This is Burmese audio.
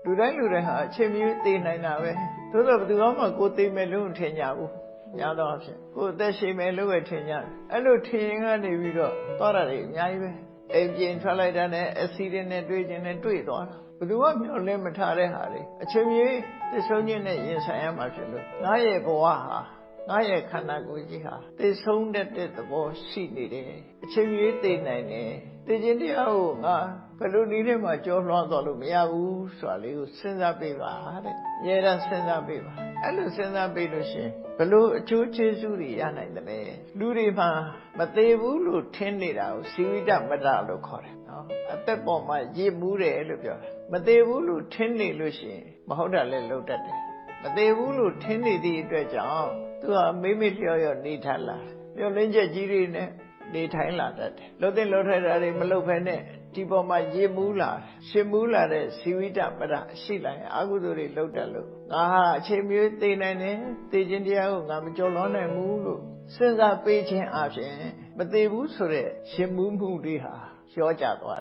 လူတိုင်းဟာအချိန်မီသေနိုင်တာပဲသို့တော့ဘယ်သူမှကိုသေမယ်လို့ထင်ကြဘူးညာတော့အဖြစ်ကိုအသက်ရှင်မယ်လို့ပဲထင်ကြတယ်အဲ့လိုထင်ရင်ကနေပြီးတော့သွားတာတွေအများကြီးပဲအိမ်ပြင်ထွက်လိုက်တာနဲ့ accident နဲ့တွေ့ခြင်းနဲ့တွေ့သွားတာဘယ်သူမှမျှော်လင့်မထားတဲ့ဟာတွေအချိန်မီသစ္ဆုံးခြင်းနဲ့ရင်ဆိုင်ရမှာဖြစ်လို့ငါရဲ့ဘဝဟာငါရဲ့ခန္ဓာကိုယ်ကြီးဟာသိဆုံးတဲ့သဘောရှိနေတယ်အချိန်မီသိနိုင်တယ်သိခြင်းတရားကိုငါဘယ်လိုနည်းနဲ့မှကြောလွှားသွားလို့မရဘူးဆိုတာလေးကိုစဉ်းစားပေးပါတဲ့အများအားစဉ်းစားပေးပါအဲ့လိုစဉ်းစားပေးလို့ရှင်ဘလို့အကျိုးကျေးဇူးတွေရနိုင်တယ်လဲလူတွေမှာမသေးဘူးလို့ထင်နေတာကိုဇီဝိတမတ္တလို့ခေါ်တယ်နော်အသက်ပေါ်မှာရည်မူးတယ်လို့ပြောတာမသေးဘူးလို့ထင်နေလို့ရှင်မဟုတ်တာလည်းလုပ်တတ်တယ်မသေးဘူးလို့ထင်နေသည့်အတွက်ကြောင့်သူကမိမိလျော့လျော့နေထိုင်လာမျောလင်းချက်ကြီးတွေနဲ့နေထိုင်လာတတ်တယ်လှုပ်တဲ့လှုပ်ထိုက်တာတွေမလှုပ်ဖဲနဲ့ဒီပေါ်မှာရည်မူးလာရှင်မူးလာတဲ့ဇီဝိတပဒရှိလာရင်အကုသိုလ်တွေလှုပ်တတ်လို့ငါဟာအချိန်မျိုးသိနိုင်တယ်သိခြင်းတရားကိုငါမကြော်လွှားနိုင်ဘူးလို့စဉ်းစားပေးခြင်းအပြင်မသိဘူးဆိုတဲ့ရှင်မူးမှုတွေဟာလျော့ကျသွား